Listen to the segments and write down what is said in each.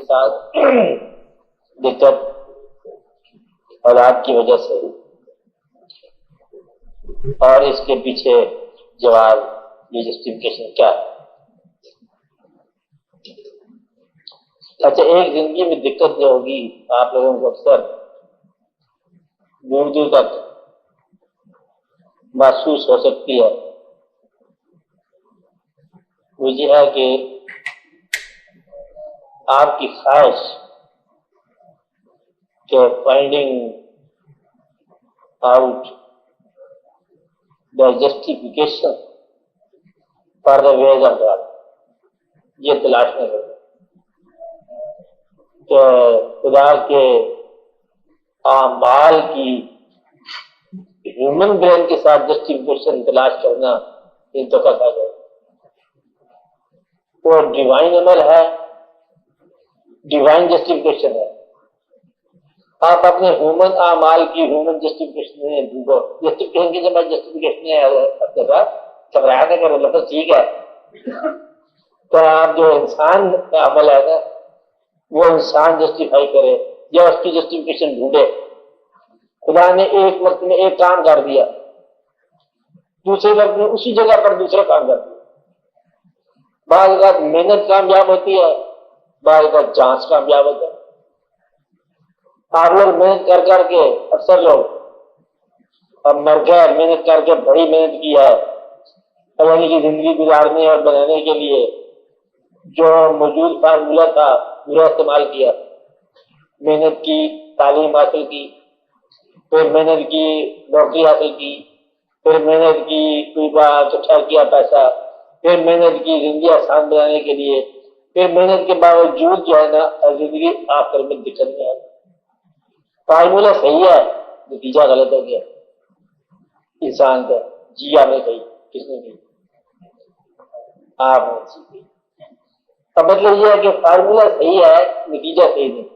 ساتھ دقت اولاد کی وجہ سے، اور اس کے پیچھے جواب، یہ جسٹیفیکیشن کیا ہے؟ اچھا، ایک زندگی میں دقت جو ہوگی آپ لوگوں کو اکثر دور دور تک محسوس ہو سکتی ہے، وہ یہ ہے کہ آپ کی خواہش کہ finding out the justification for the ways of God, یہ تلاش میں ہے کہ خدا کے اعمال کی ہیومن برین کے ساتھ جسٹیفیکیشن تلاش کرنا یہ دھوکہ کھا جائے۔ وہ ڈیوائن عمل ہے، ڈیوائن جسٹیفیکیشن ہے۔ آپ اپنے ہیومن اعمال کی ہیومن جسٹیفیکیشن میں ڈھونڈو، جسٹیفیکیشن کی جب جسٹیفیکیشن ہے آپ کے ساتھ گھبرایا نہ کرو، لفظ ٹھیک ہے، تو آپ جو انسان کا عمل ہے نا وہ انسان جسٹیفائی کرے یا اس کی جسٹیفیکیشن ڈھونڈے۔ خدا نے ایک وقت میں ایک کام کر دیا، دوسرے وقت میں اسی جگہ پر دوسرا کام کر دیا۔ بعض اوقات محنت کامیاب ہوتی ہے، بعض اوقات جانچ کامیاب ہوتا ہے۔ آپ لوگ محنت کر کر کے، اکثر لوگ اب مر گئے، محنت کر کے بڑی محنت کی ہے یعنی کہ زندگی گزارنے اور بنانے کے لیے جو موجود فارمولہ تھا پورا استعمال کیا، محنت کی، تعلیم حاصل کی، پھر محنت کی، نوکری حاصل کی، پھر محنت کی، کوئی بات اکٹھا کیا پیسہ، پھر محنت کی زندگی آسان بنانے کے لیے، پھر محنت کے باوجود جو ہے نا زندگی آخر میں دقت میں آئی۔ فارمولہ صحیح ہے، نتیجہ غلط ہو گیا انسان کا۔ جی آپ نے کہی، کس نے کہی؟ آپ نے سیکھی۔ کا مطلب یہ ہے کہ فارمولہ صحیح ہے، نتیجہ صحیح نہیں۔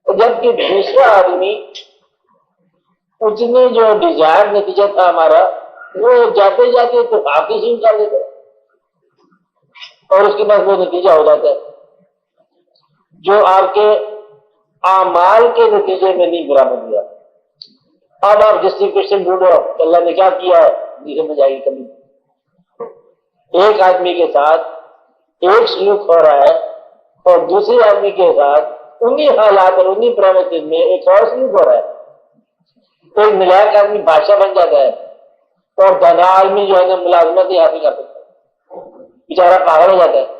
جبکہ دوسرا آدمی اس نے جو ڈیزائر نتیجہ تھا ہمارا، وہ جاتے جاتے تو کافی سین کر دیتا اور اس کے بعد وہ نتیجہ ہو جاتا ہے جو آپ کے اعمال کے نتیجے میں نہیں برآمد ہوا۔ اب آپ جسٹیفیکیشن ڈھونڈو کہ اللہ نے کیا کیا ہے، نہیں سمجھ آئے گی کبھی۔ ایک آدمی کے ساتھ ایک سلوک ہو رہا ہے اور دوسرے آدمی کے ساتھ انہی حالات اور انہی پرامسز میں ایک اور سلوک ہو رہا ہے۔ ایک نلائق آدمی بادشاہ بن جاتا ہے اور دانا آدمی جو ہے نا ملازمت ہی حاصل کر سکتا ہے، بیچارہ پاگل ہو جاتا ہے۔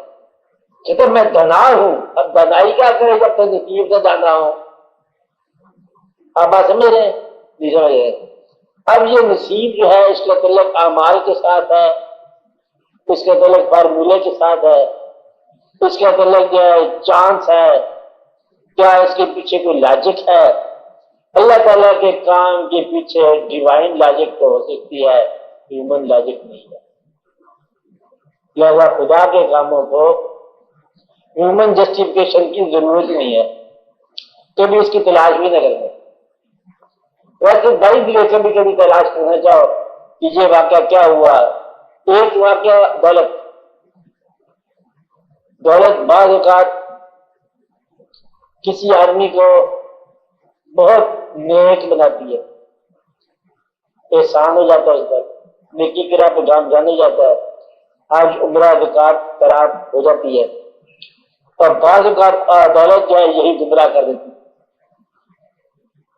کہتے میں دانا ہوں، اب دانائی کیا کرے جب تک نصیب سے دانا ہوں۔ آپ بات سمجھ رہے ہیں؟ نہیں سمجھ رہے ہیں؟ اب یہ نصیب جو ہے اس کا تعلق اعمال کے ساتھ ہے، اس کا تعلق فارمولے کے ساتھ ہے، اس کا تعلق جو ہے چانس ہے، کیا اس کے پیچھے کوئی لاجک ہے؟ اللہ تعالیٰ کے کام کے پیچھے ڈیوائن لاجک تو ہو سکتی ہے، ہیومن لاجک نہیں ہے۔ لہذا خدا کے کاموں کو ہیومن جسٹیفیکیشن کی ضرورت نہیں ہے، کبھی اس کی تلاش بھی نہ کریں۔ ویسے بڑی دل کبھی کبھی تلاش کرنا چاہو کہ یہ واقعہ کیا ہوا۔ ایک واقعہ دولت بعض اوقات کسی آدمی کو بہت نیک بناتی ہے، احسان ہو جاتا ہے، اس پر نیکی کی راہ پہ جانے جاتا ہے۔ آج عمرہ زکات قرار ہو جاتی ہے اور بعض اوقات دولت جو ہے یہی گمراہ کر دیتی ہے۔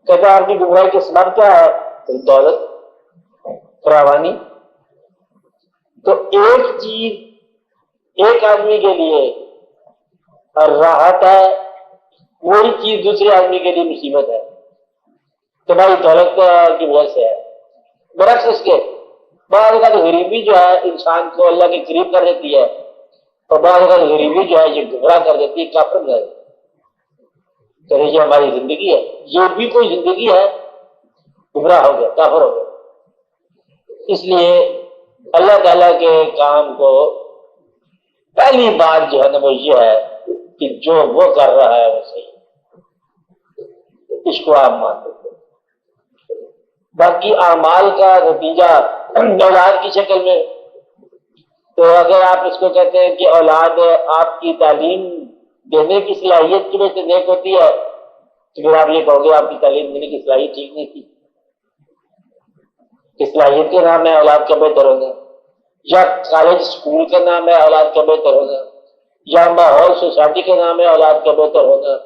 کہتا ہے آپ کی گمراہی کے سبب کیا ہے؟ دولت، فراوانی۔ تو ایک چیز ایک آدمی کے لیے راحت ہے، وہی چیز دوسرے آدمی کے لیے مصیبت ہے۔ تو بھائی دولت کی وجہ سے ہے۔ برعکس اس کے بعض اوقات غریبی جو ہے انسان کو اللہ کے قریب کر دیتی ہے اور بعض اوقات غریبی جو ہے یہ گمراہ کر دیتی ہے، کافر کر دیتی ہے۔ کہ یہ ہماری زندگی ہے، یہ بھی کوئی زندگی ہے، گمراہ ہو گیا، کافر ہو گیا۔ اس لیے اللہ تعالیٰ کے کام کو پہلی بات جو ہے نا وہ یہ ہے کہ جو وہ کر رہا ہے وہ صحیح، اس کو آپ مان لیتے۔ باقی اعمال کا نتیجہ اولاد کی شکل میں، تو اگر آپ اس کو کہتے ہیں کہ اولاد آپ کی تعلیم دینے کی صلاحیت کی وجہ سے نیک ہوتی ہے تو پھر آپ یہ کہو گے آپ کی تعلیم دینے کی صلاحیت ٹھیک نہیں تھی. کہ صلاحیت کے نام ہے اولاد کا بہتر ہونا، یا کالج اسکول کا نام ہے اولاد کا بہتر ہونا، یا ماحول سوسائٹی کا نام ہے اولاد کا بہتر ہونا،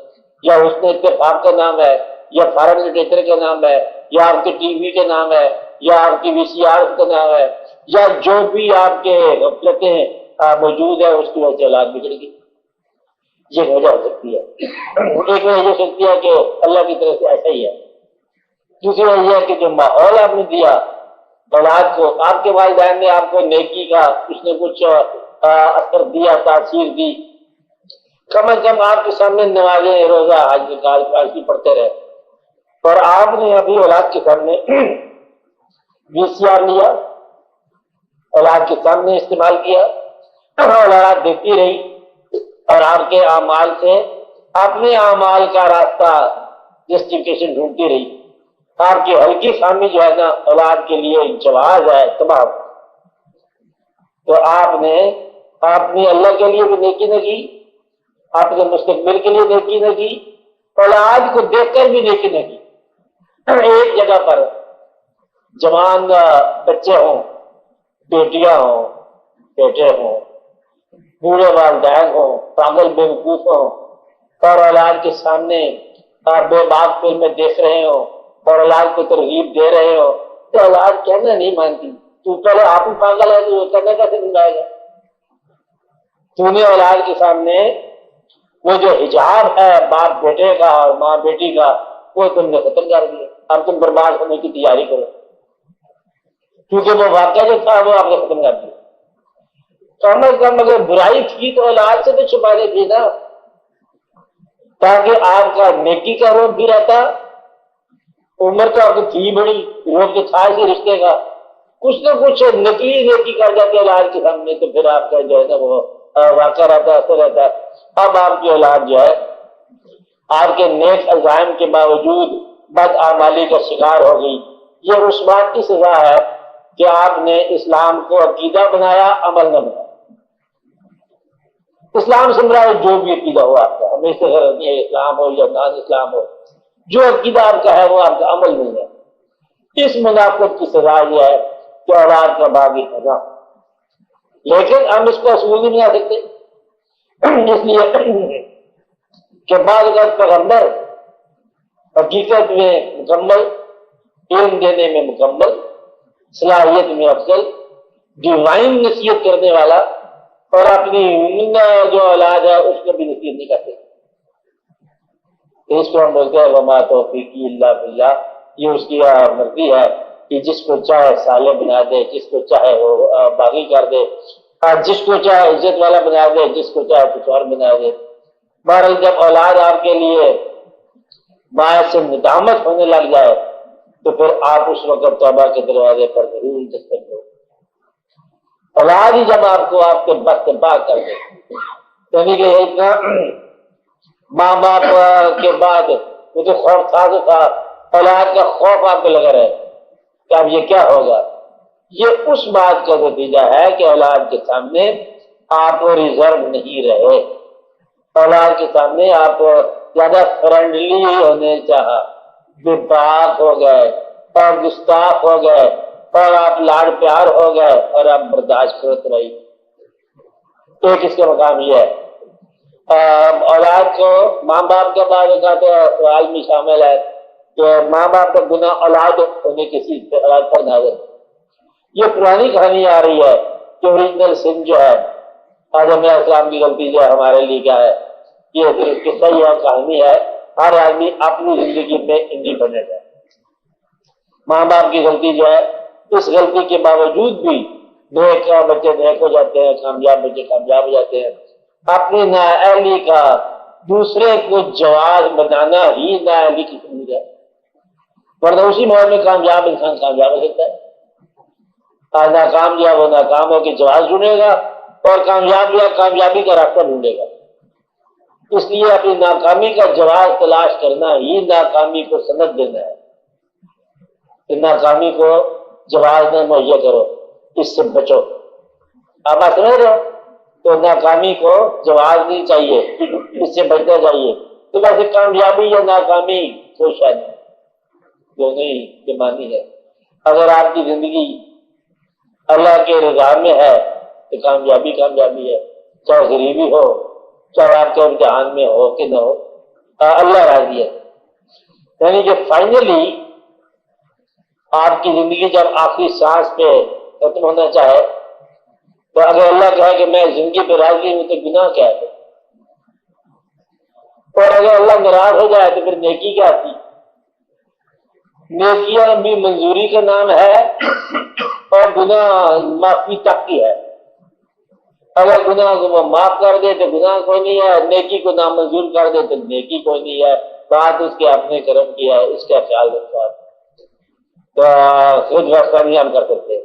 یا حسن اتفاق کا نام ہے، یا فارن لٹریچر کا نام ہے، یا آپ کے ٹی وی کا نام ہے، یا آپ کی وی سی آر کا نام ہے، یا جو بھی آپ کے غفلتیں موجود ہے اس کی وجہ سے اولاد بگڑ گئی. یہ وجہ ہو سکتی ہے. ایک وجہ ہو سکتی ہے کہ اللہ کی طرف سے ایسا ہی ہے. دوسری وجہ یہ ہے کہ جو ماحول آپ نے دیا اولاد کو، آپ کے والدین نے آپ کو نیکی کا کچھ نہ کچھ اثر دیا، تاثیر دی. کم از کم آپ کے سامنے نمازیں روزہ حج کی پڑھتے رہے، اور آپ نے ابھی اولاد کے سامنے وی سی آر لیا، اولاد کے سامنے استعمال کیا، اولاد دیکھتی رہی، اور آپ کے اعمال سے اپنے اعمال کا راستہ جسٹیفیکیشن ڈھونڈتی رہی. آپ کی ہلکی خامی جو ہے نا اولاد کے لیے جواز ہے تمام. تو آپ نے اللہ کے لیے بھی نیکی نہ کی، آپ نے مستقبل کے لیے نیکی نہ کی، اولاد کو دیکھ کر بھی نیکی نہ کی. ایک جگہ پر جوان بچے ہوں، بیٹیاں ہوں، بیٹے ہوں، بوڑھے والدین ہوں، پاگل بیوقوف ہوں، اور اولاد کے سامنے بے باک فلمیں دیکھ رہے ہوں اور اولاد کو ترغیب دے رہے ہو، تو اولاد کہنا نہیں مانتی. تو پہلے آپ ہی پاگل ہے تو کرنا کیسے سمجھائے گا؟ تو نے اولاد کے سامنے وہ جو حجاب ہے باپ بیٹے کا اور ماں بیٹی کا، وہ تم نے ختم کر دیا. اب تم برباد ہونے کی تیاری کرو، کیونکہ وہ واقعہ جو تھا وہ آپ نے ختم کر دیا. کم از کم اگر برائی تھی تو اولاد سے تو چھپانے تھی نا، تاکہ آپ کا نیکی کا روپ بھی رہتا. عمر تو آپ کی تھی بڑی، روپ تو تھا اسی رشتے کا، کچھ نہ کچھ نکلی نیکی کر جاتے اولاد کے سامنے تو پھر آپ کا جو ہے نا وہ واقعہ رہتا، اثر رہتا. اب آپ کی اولاد جو ہے آپ کے نیک عزائم کے باوجود بد اعمالی کا شکار ہو گئی. یہ اس بات کی سزا ہے کہ آپ نے اسلام کو عقیدہ بنایا، عمل نہ بنایا. اسلام سے مراد جو بھی عقیدہ ہو آپ کا، ہمیں سے غرض نہیں ہے اسلام ہو یا نان اسلام ہو، جو عقیدہ آپ کا ہے وہ آپ کا عمل نہیں ہے. اس منافقت کی سزا یہ ہے کہ اولاد کا باغی ہوگا. لیکن ہم اس کو اصول نہیں بنا سکتے، اس لیے کہ بعض اوقات پیغمبر حقیقت میں مکمل، علم دینے میں مکمل، صلاحیت میں افضل، ڈیوائن نصیحت کرنے والا، اور اپنی جو اولاد ہے اس کو بھی نصیحت نہیں کرتے. اس کو ہم بولتے ہیں وما توفیقی الا باللہ. یہ اس کی مرضی ہے کہ جس کو چاہے صالح بنا دے، جس کو چاہے وہ باغی کر دے، جس کو چاہے عزت والا بنا دے، جس کو چاہے کچھ اور بنا دے. بہرحال جب اولاد آپ کے لیے باعث ندامت ہونے لگ جائے تو پھر آپ اس وقت توبہ کے دروازے پر ضرور دستک دو. اولاد ہی جب آپ کو آپ کے بس سے باغ کر دے، یعنی کہ اتنا ماں باپ کے بعد وہ تو خوف تھا، اولاد کا خوف آپ کو لگا رہے کہ اب یہ کیا ہوگا. یہ اس بات کا نتیجہ ہے کہ اولاد کے سامنے آپ ریزرو نہیں رہے، اولاد کے سامنے آپ زیادہ فرینڈلی ہونے چاہا، بے باک ہو گئے اور گستاخ ہو گئے اور آپ لاڑ پیار ہو گئے اور آپ برداشت کرتے رہی. ایک اس کا مقام یہ ہے. اولاد کو ماں باپ کا بعض اوقات سوال میں شامل ہے کہ ماں باپ کا گناہ اولاد ہونے کسی اولاد پر نازل. یہ پرانی کہانی آ رہی ہے کہ اوریجنل سن جو ہے آدم علیہ السلام کی غلطی جو ہے ہمارے لیے کیا ہے. یہ قصہ یہ کہانی ہے. ہر آدمی اپنی زندگی میں انڈیپینڈنٹ ہے. ماں باپ کی غلطی جو ہے، اس غلطی کے باوجود بھی نیک بچے نیک ہو جاتے ہیں، کامیاب بچے کامیاب ہو جاتے ہیں. اپنی نااہلی کا دوسرے کو جواز بنانا ہی نااہلی کی سمجھ ہے، ورنہ اسی ماحول میں کامیاب انسان کامیاب ہو سکتا ہے. ناکام یا وہ ناکام ہو کے جواز ڈھونڈے گا اور کامیاب یا کامیابی کا راستہ ڈھونڈے گا. اس لیے اپنی ناکامی کا جواز تلاش کرنا ہی ناکامی کو سند دینا ہے. ناکامی کو جواز نہ مہیا کرو، اس سے بچو. آپ بات سمجھ رہے ہو؟ تو ناکامی کو جواز نہیں چاہیے، اس سے بچنا چاہیے۔ تو ویسے کامیابی یا ناکامی تو شاید دونوں ہی بیمانی ہے۔ اگر آپ کی زندگی اللہ کے رضا میں ہے تو کامیابی کامیابی ہے، چاہے غریبی ہو، چاہے آپ کے امتحان میں ہو کہ نہ ہو، اللہ راضی ہے۔ یعنی کہ فائنلی آپ کی زندگی جب آخری سانس پہ ختم ہونا چاہے تو اگر اللہ کہے کہ میں زندگی پہ راضی ہوں تو گناہ کیا ہے؟ اور اگر اللہ ناراض ہو جائے تو پھر نیکی کیا تھی؟ نیکیاں بھی منظوری کا نام ہے اور گناہ معافی تک کی ہے۔ اگر گناہ کو وہ معاف کر دے تو گناہ کوئی نہیں ہے، نیکی کو نامنظور کر دے تو نیکی کوئی نہیں ہے، بات اس کے اپنے کرم کی ہے، اس کا خیال رکھا۔ تو خود فیصلہ نہیں ہم کر سکتے۔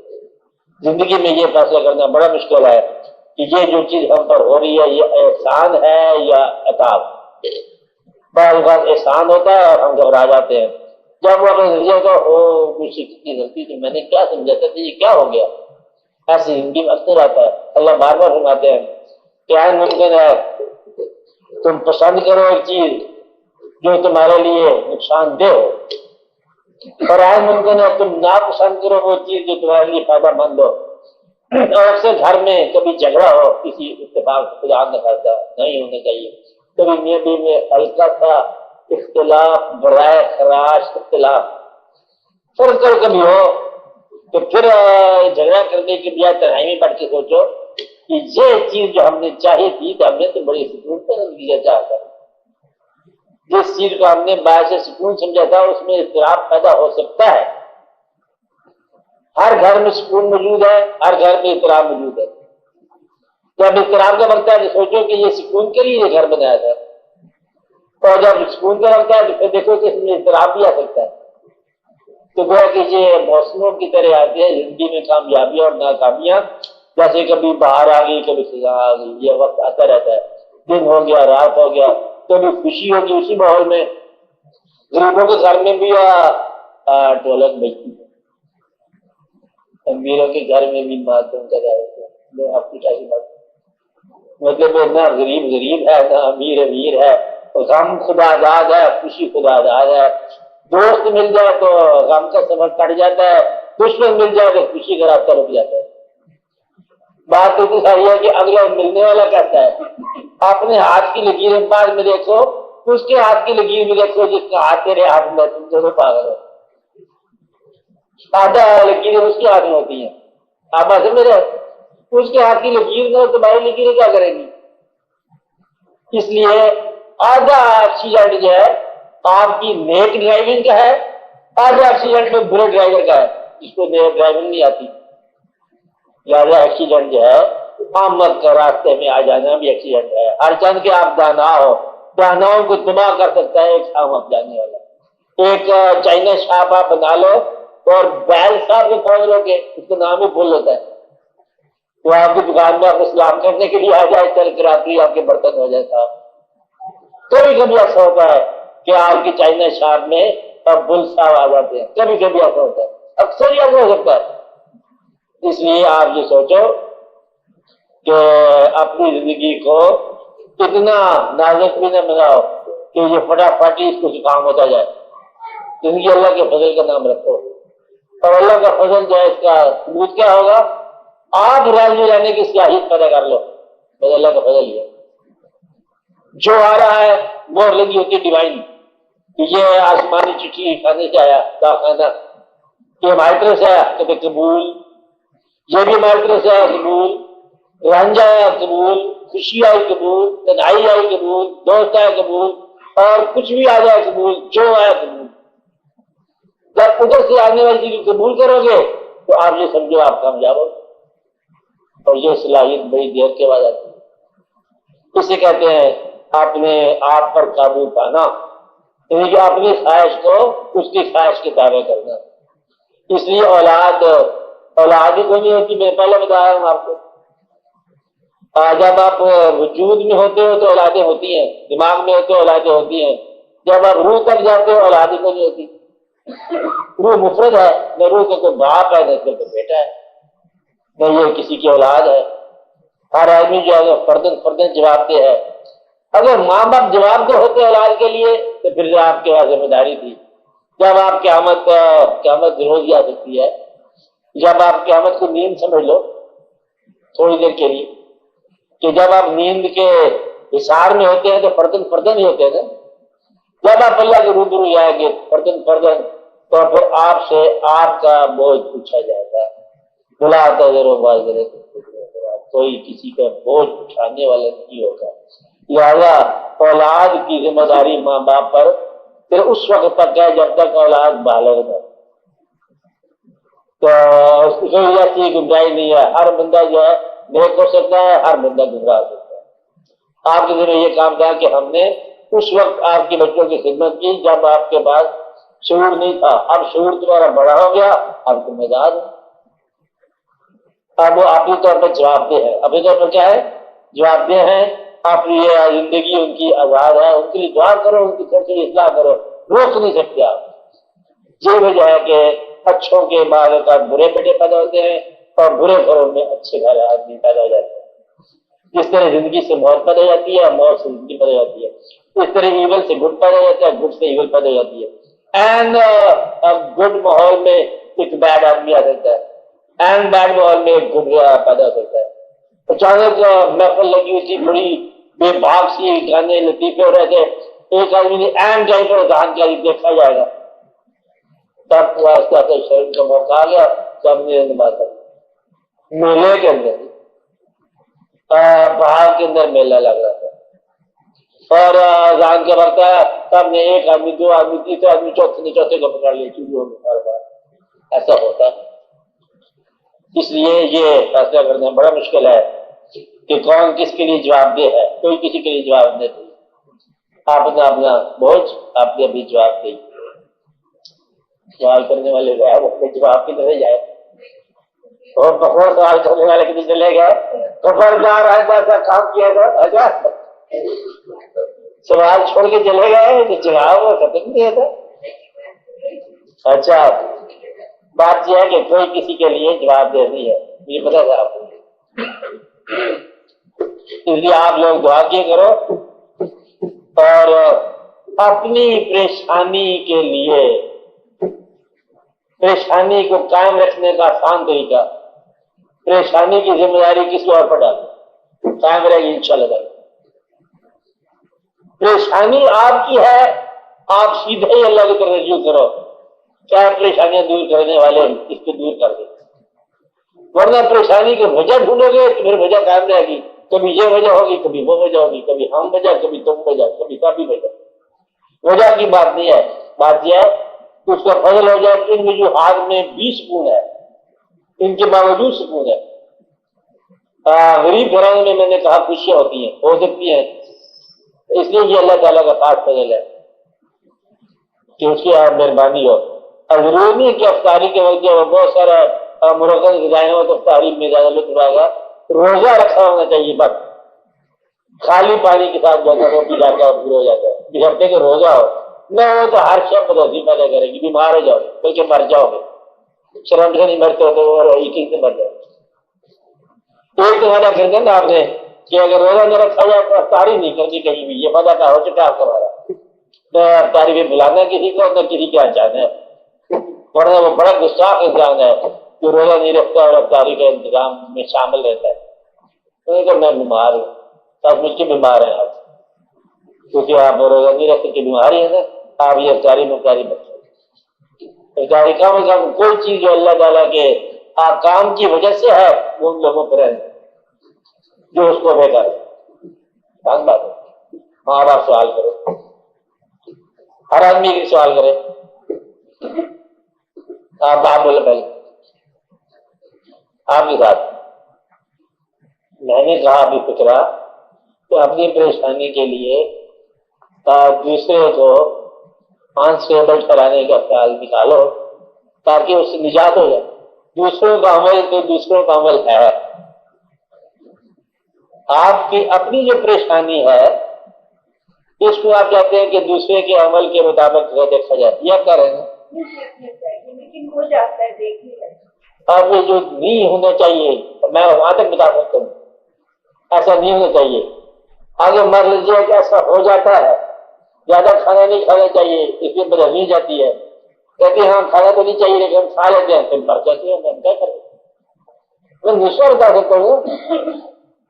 زندگی میں یہ فیصلہ کرنا بڑا مشکل ہے کہ یہ جو چیز ہم پر ہو رہی ہے یہ احسان ہے یا عطاب۔ بعض اوقات احسان ہوتا ہے اور ہم گھبرا جاتے ہیں، جب وہ اپنے نظریے کو ہو مجھ سے کتنی غلطی تھی، میں نے کیا سمجھا تھا، یہ کیا ہو گیا، ایسی زندگی میں اکثر آتا ہے۔ اللہ بار بار فرماتے ہیں کہ آج ممکن ہے تم پسند کرو ایک چیز جو تمہارے لیے نقصان دہ ہو، اور آج ممکن ہے تم ناپسند کرو وہ چیز جو تمہارے لیے فائدہ مند ہو۔ اور اکثر گھر میں کبھی جھگڑا ہو، کسی اتفاق خدا نہ کرتا نہیں ہونا چاہیے، کبھی میاں بیوی میں ہلکا سا اختلاف، برائے خراش اختلاف فرض کر کبھی ہو تو پھر جھگڑا کرنے کی بجائے تنہائی میں بیٹھ کے سوچو کہ یہ چیز جو ہم نے چاہی تھی تو ہم نے تو بڑی سکون سے نتیجہ چاہا تھا، جس چیز کو ہم نے باعث سکون سمجھا تھا اس میں اضطراب پیدا ہو سکتا ہے۔ ہر گھر میں سکون موجود ہے، ہر گھر میں اضطراب موجود ہے۔ جب اضطراب کا وقت ہے تو سوچو کہ یہ سکون کے لیے یہ گھر بنایا تھا، اور جب سکون کا وقت ہے تو پھر دیکھو کہ اس میں اضطراب بھی آ سکتا ہے۔ تو گویا کہ یہ موسموں کی طرح آتی ہے زندگی میں کامیابیاں اور ناکامیاں، جیسے کبھی باہر آ گئی کبھی سزا آ گئی، یہ وقت آتا رہتا ہے، دن ہو گیا رات ہو گیا، کبھی خوشی ہوگی اسی ماحول میں، غریبوں کے گھر میں بھی ڈھولک بجتی ہے، امیروں کے گھر میں بھی ماتم کا جائے، آپ کی کیسی بات مطلب نہ غریب غریب ہے نہ امیر امیر ہے، غم خدا داد ہے، خوشی خدا داد ہے، دوست مل جائے تو غم کا سفر کٹ جاتا ہے، دشمن مل جائے تو خوشی کا راستہ رک جاتا ہے۔ بات تو ساری ہے کہ اگلا ملنے والا کہتا ہے اپنے ہاتھ کی لکیر بعد میں دیکھو، اس کے ہاتھ کی لکیر میں دیکھو جس کا ہاتھ تیرے ہاتھ میں، تم دونوں پاگل ہو، آدھا لکیریں اس کے ہاتھ میں ہوتی ہیں، آپ ایسے میرے اس کے ہاتھ کی لکیر میں تمہاری لکیریں کیا کریں گی؟ اس لیے آدھا ایکسیڈنٹ جو ہے آپ کی نیک ڈرائیونگ کا ہے، آدھا ایکسیڈنٹ میں برے ڈرائیور کا ہے جس کو نیک ڈرائیونگ نہیں آتی۔ لہٰذا ایکسیڈنٹ جو ہے آمد کا راستے میں آ جانا بھی ایکسیڈنٹ ہے، ہر چند کے آپ دانا ہو، داناؤں کو تباہ کر سکتا ہے ایک شام آپ جانے والا۔ ایک چائنا شاپ آپ بنا لو اور بیل صاحب کو کھول لو گے، اس کا نام ہی بھول ہوتا ہے، تو آپ کی دکان میں آپ کو سلام کرنے کے لیے آ جائے، چل کر آتی آپ کے برتن ہو جائے صاحب۔ کبھی کبھی ایسا ہوتا ہے کہ آپ کی چائنا شاپ میں بل صاحب آ جاتے ہیں، کبھی کبھی ایسا ہوتا ہے، اکثر ہی ایسا ہو سکتا ہے۔ اس لیے آپ یہ سوچو کہ اپنی زندگی کو اتنا نازک بھی نہ بناؤ کہ یہ فٹافٹ ہی اس کو زکام ہوتا جائے۔ زندگی اللہ کے فضل کا نام رکھو، اور اللہ کا فضل جو ہے اس کا ثبوت کیا ہوگا؟ آپ راضی رہنے کی صلاحیت پیدا کر لو، بس اللہ کا فضل ہی ہے۔ جو آ رہا ہے وہ لگی ہوتی ہے ڈیوائن، یہ آسمانی چٹھی کھانے سے آیا خانہ، یہ ہماری طرف سے آیا کبھی قبول، یہ بھی ہماری طرف سے آیا قبول، رنج آیا قبول، خوشی آئی قبول، تنہائی آئی قبول، دوست آیا قبول، اور کچھ بھی آ جائے قبول، جو آیا قبول۔ جب ادھر سے آنے والی چیز قبول کرو گے تو آپ یہ سمجھو آپ کامیاب ہو، اور یہ صلاحیت بڑی دیر کے بعد آتی ہے۔ اسے کہتے ہیں اپنے آپ پر قابو پانا، یعنی کہ اپنی خواہش کو اس کی خواہش کے تابع کرنا۔ اس لیے اولاد ہی کوئی نہیں ہوتی، میں پہلے بتایا ہوں آپ کو، جب آپ وجود میں ہوتے ہو تو اولادیں ہوتی ہیں، دماغ میں ہوتے ہو اولادیں ہوتی ہیں، جب آپ روح تک جاتے ہو اولادیں کوئی نہیں ہوتی۔ روح مفرد ہے، نہ روح کا کوئی باپ ہے نہ کوئی بیٹا ہے، نہ یہ کسی کی اولاد ہے۔ ہر آدمی جو ہے فردن فردن جواب دہ ہے. اگر ماں باپ جواب دہ ہوتے اولاد کے لیے تو پھر آپ کے پاس ذمہ داری تھی. جب آپ قیامت روز آ سکتی ہے، جب آپ قیامت کو نیند سمجھ لو تھوڑی دیر کے لیے، کہ جب آپ نیند کے حصار میں ہوتے ہیں تو فردن فردن ہی ہوتے ہیں نا. جب آپ اللہ کے روبرو جائیں گے فردن فردن تو پھر آپ سے آپ کا بوجھ پوچھا جائے گا. بلا کوئی کسی کا بوجھ اٹھانے والا نہیں ہوگا. لہذا اولاد کی ذمہ داری ماں باپ پر پھر اس وقت تک ہے جب تک اولاد بالغ ہے. تو کوئی ایسی گنجائش نہیں ہے. ہر بندہ جو ہے نیک ہو سکتا ہے، ہر بندہ گمراہ ہو سکتا ہے. آپ کے ذمہ یہ کام تھا کہ ہم نے اس وقت آپ کے بچوں کی خدمت کی جب آپ کے پاس شعور نہیں تھا. اب شعور تمہارا بڑا ہو گیا، اب تم آزاد. اب وہ اپنی طور پر جواب دہ ہے. اپنی طور پر کیا ہے؟ جواب دہ ہیں. آپ یہ زندگی ان کی آزاد ہے، ان کے لیے دعا کرو، ان کی طرف سے اصلاح کرو، روک نہیں سکتے آپ. یہ وجہ ہے کہ اچھوں کے بعد کا برے بیٹے پیدا ہوتے ہیں اور برے گھروں میں اچھے گھر آدمی پیدا ہو جاتے ہیں. جس طرح زندگی سے موت پیدا ہو جاتی ہے، موت سے زندگی پیدا ہو جاتی ہے، اس طرح ایول سے گڈ پیدا ہو جاتا ہے، گڈ سے ایول پیدا ہو جاتی ہے. اینڈ گڈ ماحول میں ایک بیڈ آدمی آ سکتا ہے، اینڈ بیڈ ماحول میں ایک گڈ پیدا ہو سکتا ہے. اچانک محفل لگی ہوئی تھی، بڑی بے باک سی گانے لطیفے ہو رہے تھے، ایک آدمی نے اینڈ ٹائم پر دھان کیا دیکھا جائے گا، تب واسطہ شرم کا موقع آ گیا. سب نے نماز پڑھی. میلے کے اندر پہاڑ کے اندر میلہ لگ رہا تھا اور اذان کے وقت آیا، سب نے ایک آدمی، دو آدمی، تیسرے آدمی، چوتھے کو پکڑ لیا. چوریوں میں ایسا ہوتا ہے. اس لیے یہ فیصلہ کرنا بڑا مشکل ہے کہ کون کس کے لیے جواب دہ ہے. کوئی کسی کے لیے جواب نہیں. آپ نے اپنا بوجھ آپ نے ابھی جواب دے. سوال کرنے والے جو ہے وہ اپنے جواب کی طرح جائے اور بخور سوال کرنے والے کے پیچھے چلے گئے. خبردار ایسا کام کیا تھا، اچھا سوال چھوڑ کے چلے گئے تو جواب وہ ختم نہیں تھا. اچھا بات یہ ہے کہ کوئی کسی کے لیے جواب دہ نہیں ہے، مجھے پتا تھا آپ کو. اس لیے آپ لوگ دعا کیے کرو اور اپنی پریشانی کے لیے، پریشانی کو قائم رکھنے کا آسان طریقہ، پریشانی کی ذمہ داری کسی اور پر ڈالو، قائم رہے گی انشاءاللہ. پریشانی آپ کی ہے، آپ سیدھے ہی اللہ کی طرف رجوع کرو. کیا پریشانیاں دور کرنے والے اس کو دور کر دیں. ورنہ پریشانی کی وجہ ڈھونڈو گے تو پھر وجہ قائم رہے گی. کبھی یہ وجہ ہوگی، کبھی وہ وجہ ہوگی، کبھی ہم وجہ، کبھی تم وجہ، کبھی کبھی وجہ. وجہ کی بات نہیں ہے. بات یہ ہے کہ اس کا فضل ہو جائے. ان وجوہات میں بھی سکون ہے، ان کے باوجود سکون ہے. غریب گھرانے میں نے کہا خوشیاں ہوتی ہیں، ہو سکتی ہیں. اس لیے یہ اللہ تعالیٰ کا خاص فضل ہے کہ اس کی مہربانی ہو. ضروری نہیں کہ افطاری کے وقت جو بہت سارا مرکز غذائیں ہو تو افطاری میں زیادہ لطف آئے گا. روزہ رکھا ہونا چاہیے. بس خالی پانی کے ساتھ جاتا روٹی لاتا اور پھر ہو جاتا ہے. جس ہفتے کے روزہ ہو نہ ہو تو ہر شب بدوسی پیدا کرے گی. بیمار ہو جاؤ بلکہ مر جاؤ گے. شرم سے نہیں مرتے ہوتے اور ایک سے مر جاؤ. ایک تو وعدہ کر دیں آپ نے کہ اگر روزہ نہ رکھا جائے تو افطاری نہیں کرنی کہیں بھی. یہ وعدہ کا ہو چکا آپ ہمارا. نہ افطاری میں بلانا کسی کو، نہ کسی کے جانا ہے. ورنہ وہ بڑا گستاخ انسان ہے جو روزہ نہیں رکھتا اور افطاری کے انتظام میں شامل رہتا ہے. میں بیمار ہوں، آپ مجھ کے بیمار ہیں آپ، کیونکہ آپ روزہ نہیں رکھتے کہ بیماری ہے نا. آپ یہ افطاری مختاری بچے افطاری کم از کم کوئی چیز جو اللہ تعالیٰ کے کام کی وجہ سے ہے وہ ان لوگوں پر ہے جو اس کو بہتر ہے. بات ہے. ماں باپ سوال کرو، ہر آدمی کی سوال کرے. آپ باپ بولے پہلے آپ کے ساتھ. میں نے کہا ابھی فکرا کہ اپنی پریشانی کے لیے دوسرے کو انسٹیبل ٹھہرانے کا خیال نکالو تاکہ اس سے نجات ہو جائے. دوسروں کا عمل تو دوسروں کا عمل ہے. آپ کی اپنی جو پریشانی ہے اس کو آپ چاہتے ہیں کہ دوسرے کے عمل کے مطابق دیکھا جائے. یا کر رہے ہیں لیکن ہو جاتا ہے دیکھنے. اب یہ جو نہیں ہونا چاہیے میں وہاں تک بتا سکتا ہوں ایسا نہیں ہونا چاہیے. آگے مر لیجیے کہ ایسا ہو جاتا ہے, زیادہ کھانا نہیں کھانا چاہیے, اس میں بدہضمی جاتی ہے. کہتے ہیں ہاں کھانا تو نہیں چاہیے لیکن ہم کھا لیتے ہیں, پھر مر جاتے ہیں. ہم کیا کریں, میں نسخہ بتا سکتا ہوں.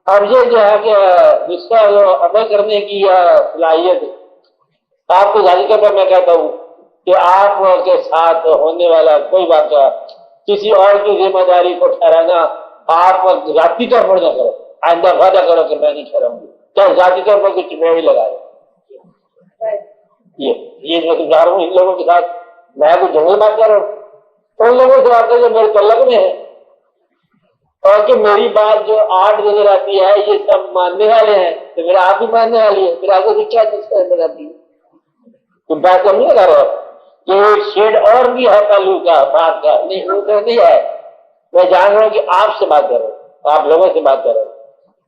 اب یہ جو ہے کہ نسخہ عمل کرنے کی صلاحیت آپ کو ظاہر طور پر میں کہتا ہوں کہ آپ کے ساتھ ہونے والا کوئی واقعہ کسی اور کی ذمہ داری کو ٹھہرانا آپ ذاتی طور پر نہ کرو. آئندہ وعدہ کرو کہ میں نہیں ٹھہراؤں گی, چاہے ذاتی طور پر کچھ میں بھی لگائے. یہ میں سمجھا رہا ہوں ان لوگوں کے ساتھ. میں تو جنگل بات کر رہا ہوں ان لوگوں سے بات کر جو میرے تعلق میں ہے, اور کہ میری بات جو 8 نظر آتی ہے یہ سب ماننے والے ہیں, تو میرا آپ بھی ماننے والی ہے, پھر آگے سے کیا نظر آتی ہے. تو بات کر نہیں لگا رہا کہ ایک شیڈ اور بھی ہے پہلو کا بات کا, نہیں وہ تو نہیں ہے. میں جان رہا ہوں کہ آپ سے بات کر رہا ہوں, آپ لوگوں سے بات کر رہا ہوں.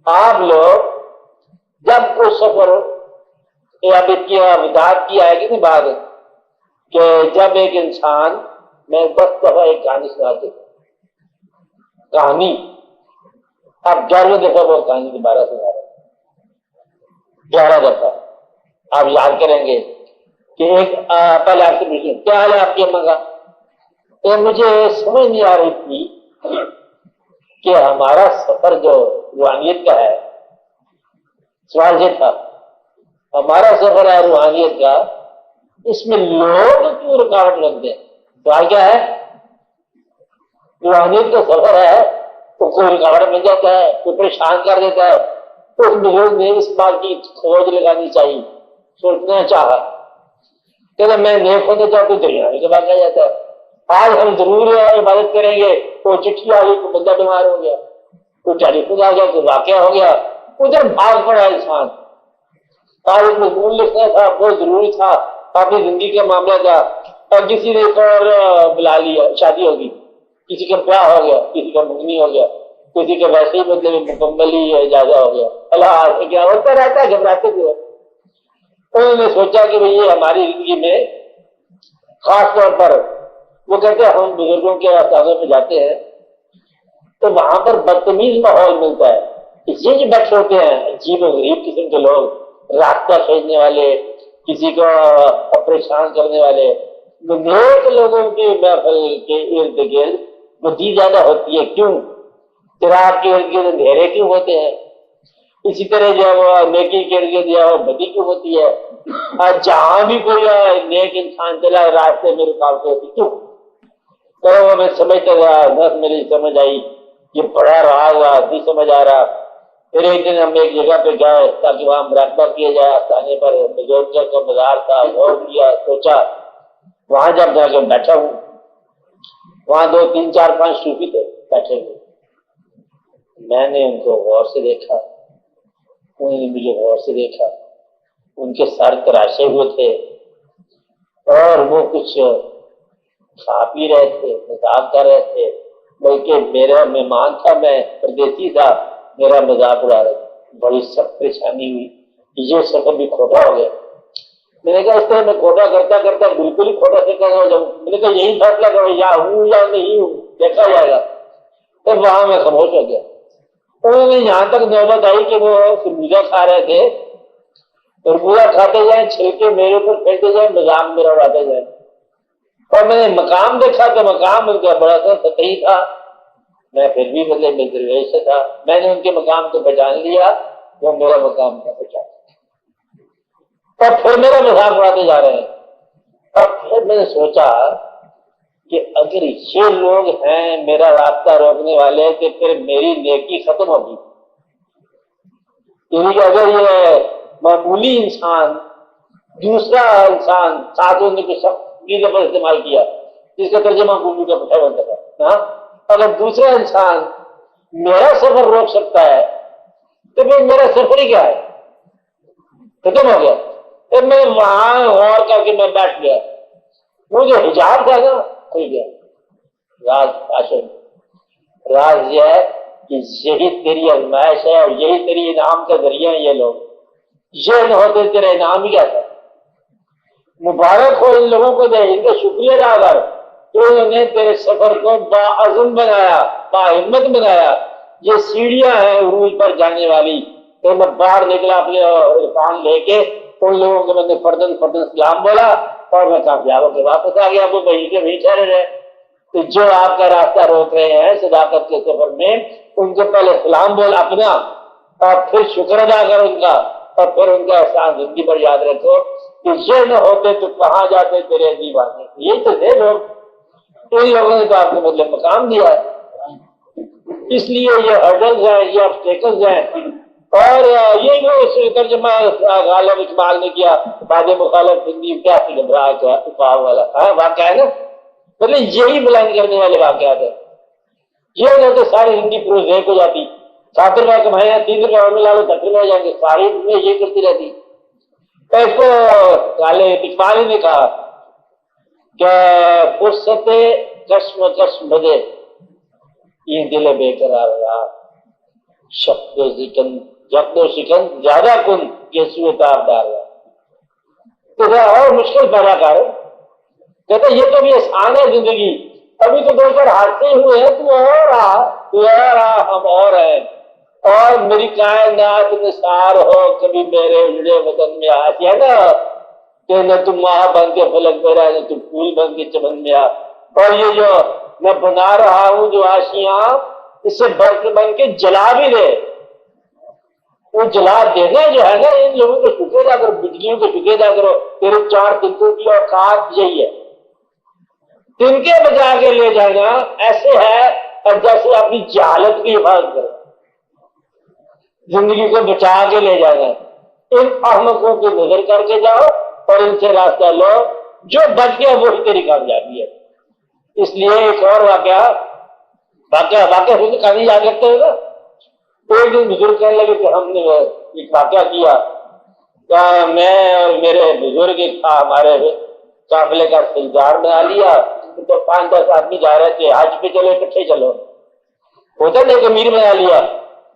آپ لوگ جب کوئی سفر اب کی وداعت کی آئے گی نا بات, کہ جب ایک انسان, میں 10 دفعہ ایک کہانی سناتی ہوں, کہانی اب 11 دفعہ وہ کہانی دوبارہ سنا رہا ہوں. 11 دفعہ آپ یاد کریں گے کہ ایک پہلے آپ سے پوچھیں کیا حال ہے آپ کی اماں کا. تو مجھے سمجھ نہیں آ رہی تھی کہ ہمارا سفر جو روحانیت کا ہے, سوال یہ تھا ہمارا سفر ہے روحانیت کا, اس میں لوگ کیوں رکاوٹ لگتے ہیں. سوال کیا ہے, روحانیت کا سفر ہے تو کوئی رکاوٹ بن جاتا ہے, کوئی پریشان کر دیتا ہے. تو اس بزرگ نے اس بات کی کھوج لگانی چاہیے, سوچنا چاہا کہ میں نیک ہونا چاہتا ہوں, دریا کے بعد آ جاتا ہے. آج ہم ضرور عبادت کریں گے, تو چٹھی آ گئی, کوئی بندہ بیمار ہو گیا, کوئی ٹیلیفون آ گیا, کوئی واقعہ ہو گیا, ادھر بھاگ پڑا انسان. آج اس میں مضمون لکھنا تھا, بہت ضروری تھا, اپنی زندگی کا معاملہ تھا, اور کسی نے ایک اور بلا لیا, شادی ہوگی, کسی کا بیاہ ہو گیا, کسی کا منگنی ہو گیا, کسی کا ویسے ہی مطلب مکمل ہی اجازہ ہو گیا. اللہ کیا ہوتا رہتا ہے, گھبراتے ہوئے. انہوں نے سوچا کہ بھئی یہ ہماری زندگی میں خاص طور پر وہ کہتے ہیں ہم بزرگوں کے استاذوں میں جاتے ہیں تو وہاں پر بدتمیز ماحول ملتا ہے. یہ جو بیٹھے ہوتے ہیں عجیب و غریب قسم کے لوگ, راستہ کھینچنے والے, کسی کو پریشان کرنے والے, نیک لوگوں کی محفل کے ارد گرد بدی زیادہ ہوتی ہے. کیوں؟ چراغ کے ارد گرد اندھیرے کیوں ہوتے ہیں؟ اسی طرح جو ہے وہ نیکی کے ارد گرد جو ہے وہ بدی کیوں ہوتی ہے؟ اور جہاں بھی کوئی نیک انسان چلا راستے میں رکاوٹیں ہوتی کیوں؟ تو میں سمجھتا رہا, بس میری سمجھ آئی, یہ پڑھا رہا نہیں سمجھ آ رہا. پھر ایک دن ہم ایک جگہ پہ گئے تاکہ وہاں مراقبہ کیا جائے, آستانے پر بزرگ کا مزار تھا, غور کیا, سوچا. وہاں جب جا کے بیٹھا ہوں, وہاں 2 3 4 5 صوفی تھے بیٹھے ہوئے. میں نے ان کو غور سے دیکھا, انہوں نے مجھے غور سے دیکھا. ان کے سر تراشے ہوئے تھے اور وہ کچھ کھا پی رہے تھے, مذاق کر رہے تھے, بلکہ میرا مہمان تھا, میں پردیسی تھا, میرا مذاق اڑا رہے تھے. بڑی سخت پریشانی ہوئی, یہ سفر بھی کھوٹا ہو گیا. میں نے کہا اس طرح میں کھوٹا کرتا کرتا بالکل ہی کھوٹا سے ہو جاؤں. میں نے کہا یہی فیصلہ کرو, یا ہوں یا نہیں ہوں, دیکھا جائے گا. پھر وہاں میں خاموش ہو گیا. انہوں نے یہاں تک نوبت آئی کہ وہ خربوزہ کھا رہے تھے, خربوزہ کھاتے جائیں, چھلکے میرے اوپر پھینکتے جائیں, مذاق میرا اڑاتے جائیں. اور میں نے مقام دیکھا تو مقام ان کا بڑا سا سطحی تھا. میں پھر بھی مطلب میں درویش سے تھا. میں نے ان کے مقام کو پہچان لیا, وہ میرا مقام تھا پہچان. اور پھر میرا مذاق اڑاتے جا رہے ہیں. اور پھر میں نے سوچا کہ اگر یہ لوگ ہیں میرا راستہ روکنے والے تو پھر میری نیکی ختم ہوگی. یعنی کہ اگر یہ معمولی انسان دوسرا انسان ساتھوں نے کچھ کی لفظ استعمال کیا جس کا ترجمہ گولو کا پٹھا بنتا تھا, اگر دوسرا انسان میرا سفر روک سکتا ہے تو پھر میرا سفر ہی کیا ہے, ختم ہو گیا. پھر میں وہاں غور کر کے میں بیٹھ گیا. وہ جو حجاب تھا نا کھل گیا. راز یہ ہے کہ یہی تیری ازمائش ہے اور یہی تیری انعام کا ذریعہ ہے. یہ لوگ یہ نہ ہوتے تیرا انعام ہی کیا تھا. مبارک ہو ان لوگوں کو دے, ان کا شکریہ ادا کر کہ انہوں نے تیرے سفر کو باعزم بنایا, باہمت بنایا, یہ سیڑھیاں ہیں عروج پر جانے والی، تو میں باہر نکلا اپنے عرفان لے کے، ان لوگوں کو میں نے فردن سلام بولا اور میں کامیاب ہو کے واپس آ گیا۔ وہ وہیں کے وہیں ٹھہرے رہے۔ تو جو آپ کا راستہ روک رہے ہیں صداقت کے سفر میں، ان کو پہلے سلام بول اپنا، اور پھر شکر ادا کر ان کا، اور پھر ان کا احسان زندگی پر یاد رکھو کہ یہ نہ ہوتے تو کہاں جاتے تیرے دیوانے۔ یہی تو تھے لوگ، ان لوگوں نے تو آپ کو مطلب مقام دیا ہے۔ اس لیے یہ ہرڈلز ہیں، یہ آبسٹیکلز ہیں، اور یہ جو ترجمہ غالب اقبال نے کیا بعد مخالف ہندی کیا تھی گھبراہ کا افواہ والا واقعہ ہے نا، مطلب یہی بلند کرنے والے واقعات ہیں۔ یہ نہ تو ساری ہندی پروز ایک ہو جاتی، 7 روپئے کمائے 3 روپئے اور ملا لو 10 روپئے ہو جائیں گے، ساری دنیا یہ کرتی رہتی۔ تو اس کو غالب اقبال نے کہا کہ فرصت کشم کشم بدے یہ دل بے قرار رہا، شک و شکن جب تو شکن زیادہ کن یہ سوئے تاب دار رہا۔ تو اور مشکل پیدا کر، کہتا یہ تو بھی آسان ہے زندگی، ابھی تو 2 4 حادثے ہوئے ہیں، تو اور ہم اور ہیں، اور میری کائنات نثار ہو کبھی میرے اجڑے وطن میں آتی ہے نا کہ نہ تم ماہ بن کے فلک پہ رہا، نہ تم پھول بن کے چمن میں آ، اور یہ جو میں بنا رہا ہوں جو آشیاں، اسے برق بن کے جلا بھی دے۔ وہ جلا دینا جو ہے نا، ان لوگوں کو شکر ادا کرو، بجلیوں کو شکر ادا کرو، تیرے 4 تنکوں کی اوقات یہی ہے۔ تنکے بجا کے لے جانا ایسے ہے اور جیسے اپنی جہالت کی حفاظت کرو، زندگی کو بچا کے لے جانا۔ ان احمقوں کی نظر کر کے جاؤ اور ان سے راستہ لو، جو بچ گیا وہی تیری کامیابی ہے۔ اس لیے ایک اور واقعہ سے کہانی یاد رکھتے ہو نا، ایک دن بزرگ کہنے لگے کہ ہم نے ایک واقعہ کیا، میں اور میرے بزرگ ہمارے قافلے کا سلجار بنا لیا، تو 5-10 آدمی جا رہے تھے، حج پہ چلو اکٹھے چلو، ہوتا نا ایک امیر بنا لیا،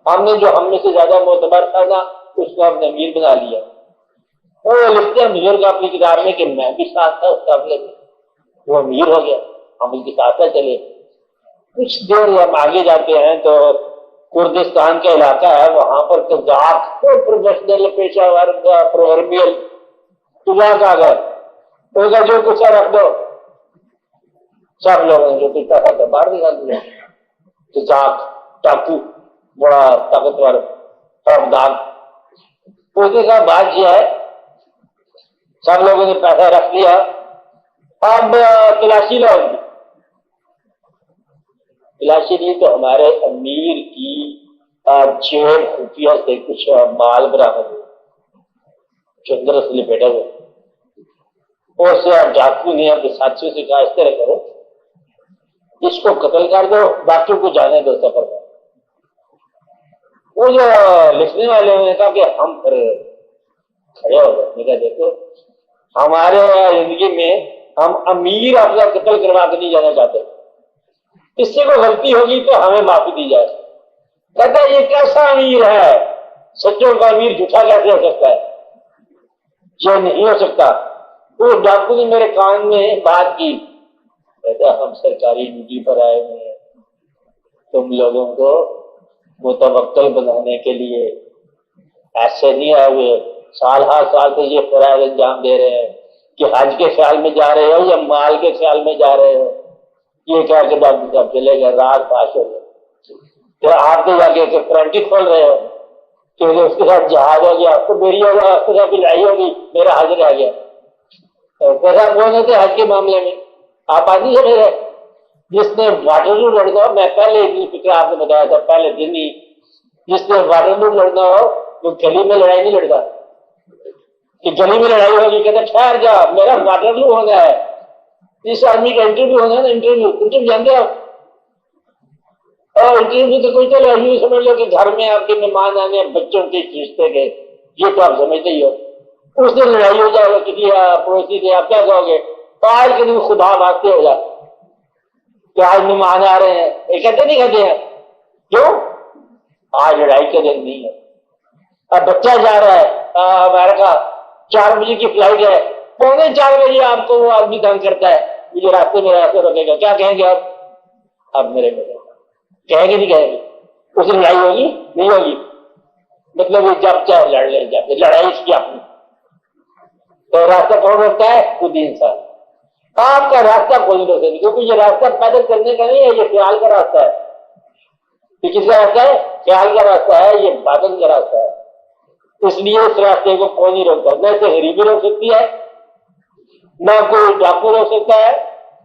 ہم نے جو ہم میں سے زیادہ معتبر تھا نا اس کو ہم نے امیر بنا لیا۔ وہ لکھتے ہیں بزرگ اپنی کتاب میں کہ میں بھی ساتھ تھا اس قافلے میں، وہ امیر ہو گیا، ہم ان کے ساتھ چلے۔ کچھ دیر ہم آگے جاتے ہیں تو کردستان کا علاقہ ہے، وہاں پر قزاق پروفیشنل پیشہ ور کا پرووربیل قزاق آ گئے، تو کا جو کچھ رکھ دو، سب لوگوں نے جو پیتا تھا باہر نکال دیا۔ قزاق ٹاپو بڑا طاقتور خوفناک، اس نے کہا بات یہ ہے، سب لوگوں نے پیسہ رکھ لیا، اب تلاشی لو۔ تلاشی لی تو ہمارے امیر کی جیب خفیہ سے کچھ مال برآمد ہوا جو اندر اس لیے بیٹھا ہوا، اور سے ڈاکو نے اپنے ساتھیوں سے کہا اس طرح کرو، اس کو قتل کر دو، باقیوں کو جانے دو سفر پر۔ وہ جو لکھنے والے نے کہا کہ ہم پھر کھڑے ہو گئے، کہا دیکھو ہمارے زندگی میں ہم امیر اپنا قتل کروا کے نہیں جانا چاہتے، اس سے کوئی غلطی ہوگی تو ہمیں معافی دی جائے۔ کہتا ہے یہ کیسا امیر ہے، سچوں کا امیر جھوٹا کیسے ہو سکتا ہے، یہ نہیں ہو سکتا۔ تو ڈاکو نے میرے کان میں بات کی، کہتا ہم سرکاری ڈیوٹی پر آئے ہوئے ہیں، تم لوگوں کو متوکل بنانے کے لیے، ایسے نہیں آئے ہوئے، سال ہر سال سے یہ فرائض انجام دے رہے ہیں کہ حج کے خیال میں جا رہے ہو یا مال کے خیال میں جا رہے ہو، یہ کہہ کے ڈاکٹر صاحب چلے گئے، رات پاس ہو گئے۔ تو آپ تو جا کے فرنٹی کھول رہے ہو کہ اس کے ساتھ جہاز ہو گیا، تو میری ہوگا اس کے ساتھ لڑائی ہوگی، میرا حج رہ گیا۔ کیسا کون ہوتے حج کے معاملے میں آپ آدمی سے میرے جس نے واٹرلو لڑنا ہو، میں پہلے اتنی فکر آپ نے بتایا تھا پہلے دن ہی، جس نے واٹرلو لڑنا ہو وہ گلی میں لڑائی نہیں لڑتا کہ گلی میں لڑائی ہوگی، کہتا ٹھہر جا میرا واٹرلو ہونا ہے، اس آدمی کا انٹرویو ہونا ہے نا، انٹرویو جانتے ہو، اور انٹرویو تو کوئی چلو یوں سمجھ لو کہ گھر میں آپ کے مہمان آنے ہیں بچوں کے رشتے کے، یہ تو آپ سمجھتے ہی ہو۔ اس دن لڑائی ہو جائے گا کسی پڑوسی سے، آپ کیا کہو گے؟ آج کے دن خدا بھاگتے ہو جا کہ آج مہمان آ رہے ہیں، یہ کہتے نہیں کہتے ہیں کیوں؟ آج لڑائی کا دن نہیں ہے۔ اب بچہ جا رہا ہے امریکہ، 4 بجے کی فلائٹ ہے، 3:45 بجے آپ کو وہ آدمی تنگ کرتا ہے، مجھے راستے میں راستے روکے گا، کیا کہیں گے آپ؟ اب میرے بیٹے کہیں گے نہیں کہیں گے؟ اسے لڑائی ہوگی نہیں ہوگی؟ مطلب یہ جب چاہے لڑ لیں، جب لڑائی اس کی اپنی، تو راستہ کون ہوتا ہے؟ خود انسان۔ آپ کا راستہ کوئی نہیں ہوتا، کیونکہ یہ راستہ پیدا کرنے کا نہیں ہے، یہ خیال کا راستہ ہے۔ یہ کس کا راستہ ہے؟ خیال کا راستہ ہے، یہ باطن کا راستہ ہے۔ اس لیے اس راستے کو کوئی نہیں روکتا، نہ اسے غریبی روک سکتی ہے، نہ کوئی ڈاکو روک سکتا ہے،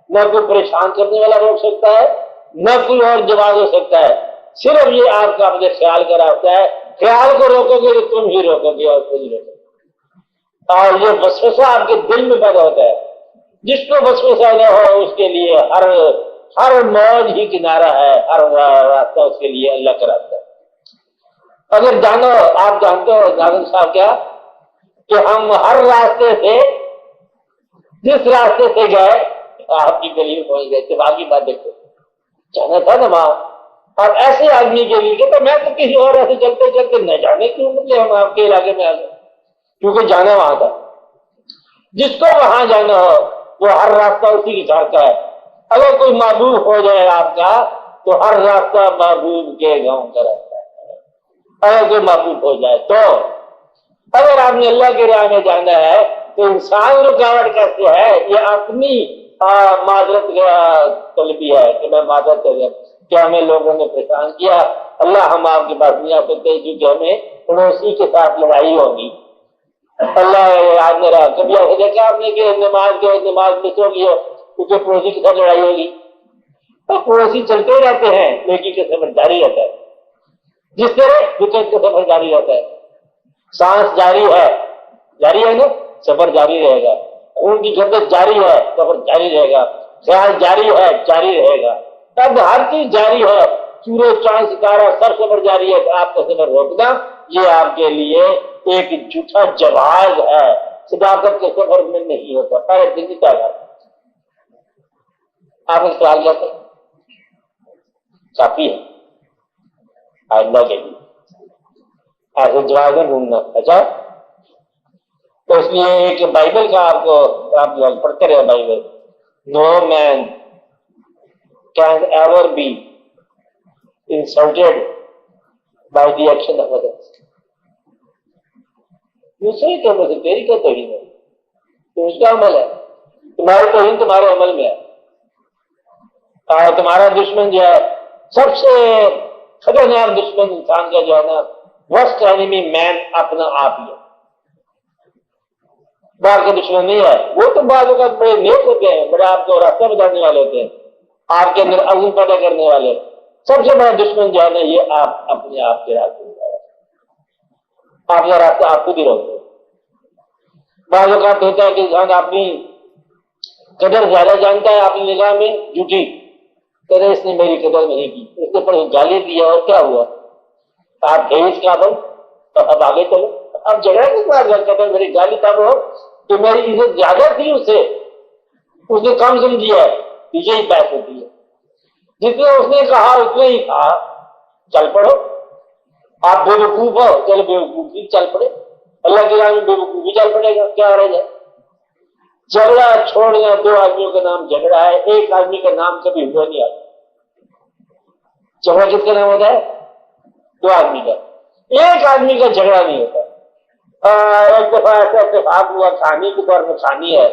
نہ کوئی پریشان کرنے والا روک سکتا ہے، نہ کوئی اور جواز ہو سکتا ہے۔ صرف یہ آپ کا اپنے خیال کا راستہ ہے، خیال کو روکو گے تو تم ہی روکو گے اور کوئی روکو گے۔ اور یہ وسوسہ آپ کے دل میں پیدا ہوتا ہے، جس کو وسوسہ نہ ہو اس کے لیے ہر موج ہی کنارہ ہے، ہر راستہ اس کے لیے اللہ کا راستہ ہے۔ اگر جانو، آپ جانتے ہو ناظم صاحب کیا کہ ہم ہر راستے سے، جس راستے سے گئے آپ کی گلی میں پہنچ گئے، اتفاقی بات دیکھو، جانا تھا نا وہاں۔ اور ایسے آدمی کے لیے کہ تو میں تو کسی اور ایسے چلتے چلتے نہ جانے کیوں مجھے ہم آپ کے علاقے میں آ گئے، کیونکہ جانا وہاں تھا۔ جس کو وہاں جانا ہو وہ ہر راستہ اسی کی چاہتا ہے۔ اگر کوئی محبوب ہو جائے آپ کا تو ہر راستہ محبوب کے گاؤں کا راستہ ہے۔ اگر کوئی محبوب ہو جائے تو اگر آپ نے اللہ کے راہ میں جانا ہے تو انسان رکاوٹ کیسے ہے؟ یہ اپنی معذرت طلبی ہے کہ میں معذرت کروں کہ ہمیں لوگوں نے پریشان کیا، اللہ ہم آپ کے پاس نہیں آ سکتے کیونکہ ہمیں پڑوسی کے ساتھ لڑائی ہوگی۔ اللہ یاد نہ رہا، کبھی ایسے دیکھا آپ نے کہ نماز مس ہوگی ہو کیونکہ پڑوسی کے ساتھ لڑائی ہوگی؟ تو پڑوسی چلتے ہی رہتے ہیں، نیکی کا سفر جاری رہتا ہے، جس طرح فطرت کا سفر جاری رہتا ہے۔ سانس جاری ہے نا، سفر جاری رہے گا۔ خون کی گردش جاری ہے، سفر جاری رہے گا۔ خیال جاری ہے، جاری رہے گا۔ تب ہر چیز جاری ہے، سورج چاند ستارہ سب سفر جاری ہے۔ تو آپ کا سفر روکنا یہ آپ کے لیے ایک جھوٹا جواز ہے، صداقت کے سفر میں نہیں ہوتا۔ پہلے دن کی تعداد آپ نے سوال کیا تھا، کافی ہے آئندہ کے لیے ایسے جواز میں ڈھونڈنا۔ اچھا، تو اس لیے ایک بائبل کا آپ لوگ پڑھتے رہے Bible, no man can ever be insulted by the action of others. دوسرے کے عمل سے تیری کیا توہین ہے؟ تو اس کا عمل ہے، تمہاری توہین تمہارے عمل میں ہے۔ اور تمہارا دشمن جو ہے، سب سے خطرناک دشمن انسان کا جو ہے نا، ورسٹ اینیمی مین اپنا آپ ہی ہے، باہر کے دشمن نہیں ہے۔ وہ تو بعض اوقات بڑے نیک ہوتے ہیں، بڑے آپ کو راستہ بتانے والے ہوتے ہیں، آپ کے اندر عزم پیدا کرنے والے۔ سب سے بڑا دشمن جو ہے نا، یہ آپ اپنے آپ کے راستے میں ہے، آپ کا راستہ آپ خود ہی روکتے ہیں۔ بعض اوقات ہوتا ہے کہ انسان اپنی قدر زیادہ جانتا ہے، اپنی نگاہ میں جھوٹی، کہتے اس نے میری قدر نہیں کی، اس نے پر گالی دیا اور کیا ہوا؟ آپ گئے اس قابل تو اب آگے چلو۔ اب جھگڑا کس بات کرتے ہیں؟ میری گالی تب ہو کہ میری عزت زیادہ تھی اس سے، اس نے کم سمجھی ہے، یہی بات ہوتی ہے۔ جتنا اس نے کہا اتنا ہی کہا، چل پڑو۔ آپ بے وقوف ہو، چلو بے وقوفی چل پڑے، اللہ کے راہ میں بے وقوفی چل پڑے گا، کیا رہ جائے؟ جھگڑا چھوڑنا دو آدمیوں کا نام جھگڑا ہے، ایک آدمی کا نام کبھی ہوا نہیں آتا۔ جھگڑا کس کا نام ہوتا ہے؟ دو آدمی کا، ایک آدمی کا جھگڑا نہیں ہوتا۔ ایک دفعہ ایسا اتفاق ہوا، کہانی کے طور میں کہانی ہے،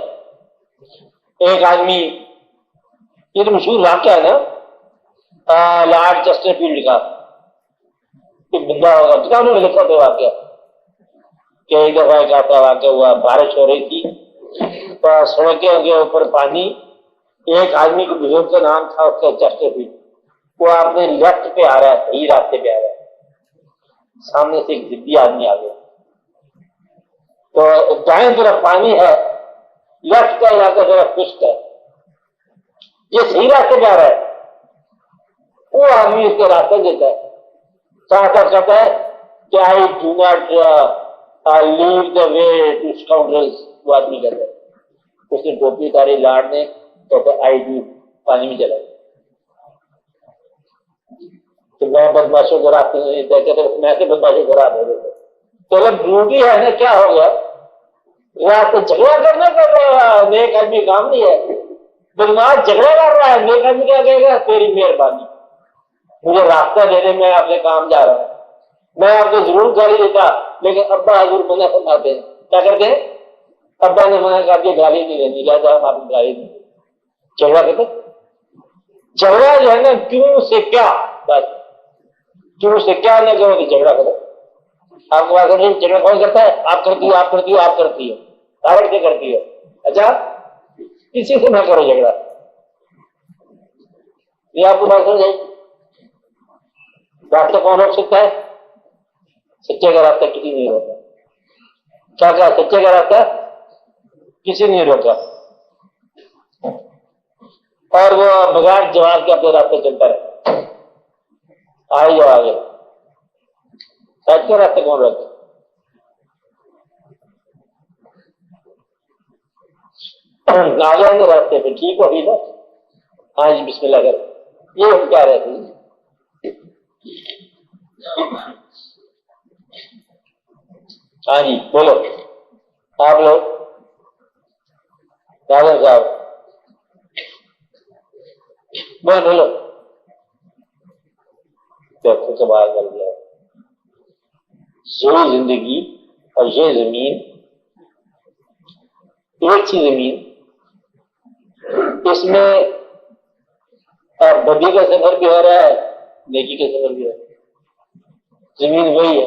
ایک آدمی، یہ تو مشہور واقعہ ہے نا لارڈ چیسٹرفیلڈ کا، ایک بندہ ہوگا، کتابوں میں لکھا تھا واقعہ کہ ایک دفعہ ایک ایسا واقعہ ہوا، بارش ہو رہی تھی تو سڑکوں کے اوپر پانی، ایک آدمی کو بزرگ کا نام تھا اس کا چیسٹرفیلڈ، وہ اپنے لیفٹ پہ آ رہا ہے، صحیح راستے پہ آ رہا ہے، سامنے سے ایک ضدی آدمی آ گیا، تو دائیں طرف پانی ہے، لیفٹ کا علاقہ طرف خشک ہے، یہ صحیح راستے پہ آ رہا ہے، وہ آدمی اس کو راستہ دیتا ہے، ساتھ ساتھ کہتا ہے کہ I do not leave the way to scoundrels، وہ آدمی کہتا ہے، اس نے ٹوپی اتاری لاڈ نے، تو I do، پانی میں چلا گیا۔ تو میں بدماشوں کو راستے میں دیکھتے تھے، میں سے بدماشوں کو راستے دیتے، تو جب ڈیوٹی ہے نا، کیا ہو گیا؟ راستے جھگڑا کرنے کا نیک آدمی کام نہیں ہے، بدماش جھگڑا کر رہا ہے، نیک آدمی کیا کہے گا؟ تیری مہربانی، مجھے راستہ دینے میں آپ سے کام جا رہا ہوں، میں آپ کو ضرور گالی دیتا، لیکن ابا حضور منع فرماتے ہیں، کیا کرتے ہیں؟ ابا نے منع کر کے گالی نہیں دینی، لہٰذا ہم آپ کو گالی نہیں دیں۔ جھگڑا کرتے، جھگڑا جو ہے نا کیوں سے کیا، بس کیوں سے کیا نہ کرو تو جھگڑا کرو۔ آپ کو آگے نہیں، جھگڑا کون کرتا ہے؟ آپ کرتی ہو، آپ کرتی ہو، آپ کرتی ہے، تارک سے کرتی ہے۔ اچھا کسی سے نہ کرو جھگڑا، یہ آپ کو بات سمجھ آئی؟ راستہ کون روک سکتا ہے؟ سچے کا راستہ کسی نہیں روکا۔ کیا کہا؟ سچے کا راستہ کسی نہیں روکا، اور وہ بغیر جواب کے اپنے راستے چلتا رہتا۔ آئے جواب ہے، سچ کے راستے کون روکے؟ آ جائیں گے راستے پہ، ٹھیک ہوگی نا؟ ہاں جی بسم اللہ کریں، یہ ہم کیا رہتے ہیں؟ ہاں جی بولو آپ لوگ، راجا صاحب بولو، دیکھو سوال کر دیا، یہ زندگی اور یہ زمین ایک سی زمین، اس میں بدی کا سفر بھی ہو رہا ہے، نیکی کا سفر بھی ہو رہا ہے۔ زمین وہی ہے،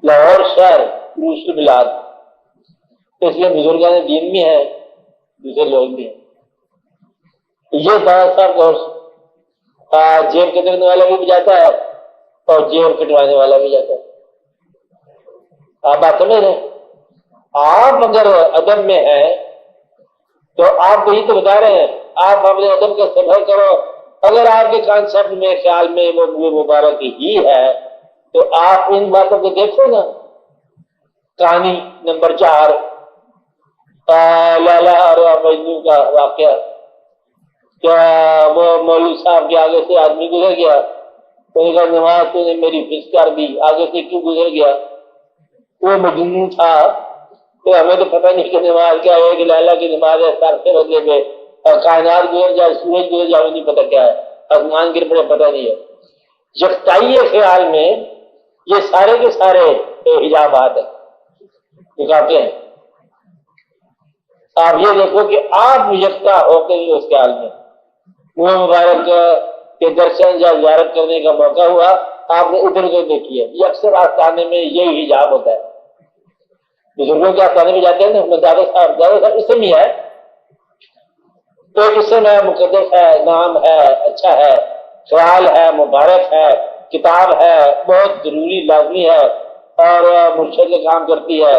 لاہور شہر دوسری بلاد، اس لیے بزرگان دین بھی ہیں، دوسرے لوگ بھی ہیں۔ یہ بات صاحب کو جیب کترنے والا بھی جاتا ہے اور جیب کٹوانے والا بھی جاتا ہے۔ آپ بات سمجھ رہے ہیں؟ آپ اگر ادب میں ہیں تو آپ کو یہ تو بتا رہے ہیں، آپ اپنے ادب کا سفر کرو۔ اگر آپ کے کانسیپٹ میں خیال میں وہ مبارک ہی ہے تو آپ ان باتوں کو دیکھو نا۔ کہانی نمبر 4 لالا اور مجنو کا واقعہ، کیا وہ مولوی صاحب کے آگے سے آدمی گزر گیا، تو نے کہا نماز تو نے میری فس کر دی، آگے سے کیوں گزر گیا؟ وہ مجنون تھا، تو ہمیں تو پتہ نہیں کہ نماز کیا ہے، کہ لالا کی نماز ہے، سر سے بدلے میں اور کائنات گزر جائے، سورج گزر جائے، نہیں پتہ کیا ہے، آسمان گر پڑے، پتہ نہیں ہے۔ یکتائی خیال میں یہ سارے کے سارے حجابات ہیں، رکاوٹیں ہیں۔ آپ یہ دیکھو کہ آپ یکتا ہو کے اس خیال میں وہ مبارک کے درشن یا زیارت کرنے کا موقع ہوا، آپ نے ادھر ادھر دیکھی ہے۔ یہ اکثر آستانے میں یہی حجاب ہوتا ہے، بزرگوں کے آستانے میں جاتے ہیں نا، دادا صاحب اسم ہی ہے، تو اسم ہے، مقدس ہے، نام ہے، اچھا ہے، خیال ہے، مبارک ہے، کتاب ہے، بہت ضروری لازمی ہے اور مرشد کا کام کرتی ہے۔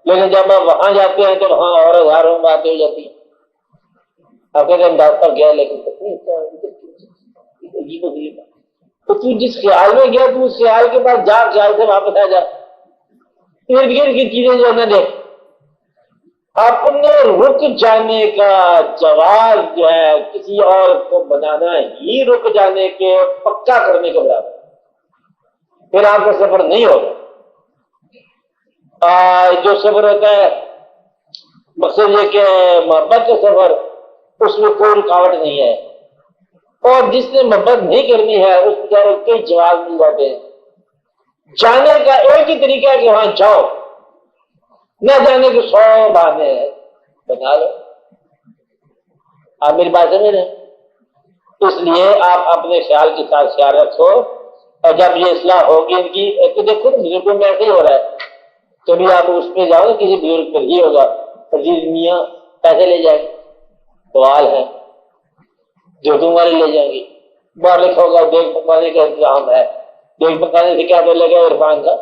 لیکن جب آپ وہاں جاتے ہیں تو وہاں اور ہزاروں باتیں ہو جاتی ہیں۔ آپ کہتے ہیں انداز پر گیا، لیکن تو جس خیال میں گیا تو اس خیال کے بعد جا، خیال سے واپس آ جا، ارد گرد کی چیزیں جو نہ دیکھ۔ اپنے رک جانے کا جواز جو ہے کسی اور کو بنانا ہی رک جانے کے پکا کرنے کے برابر، پھر آپ کا سفر نہیں ہوگا۔ جو سفر ہوتا ہے مقصد یہ کہ محبت کا سفر، اس میں کوئی رکاوٹ نہیں ہے، اور جس نے محبت نہیں کرنی ہے اس بیچارے کئی جواب مل جاتے ہیں۔ جانے کا ایک ہی طریقہ ہے کہ وہاں جاؤ، نہ جانے کے 100 بہانے بنا لو۔ آپ میری بات سمجھ رہے ہیں؟ اس لیے آپ اپنے خیال کے ساتھ خیال رکھو، اور جب یہ اصلاح ہوگی ان کی، تو دیکھو بزرگوں میں ایسے ہی ہو رہا ہے، کبھی آپ اس میں جاؤ کسی بزرگ پر ہی ہوگا، عزیز میاں پیسے لے جائیں گے، سوال ہے جو تمہارے لے جائیں گے، باہر لکھا ہوگا دیکھ پکانے کا انتظام ہے، دیکھ پکانے سے کیا پہلے گا، عرفان کا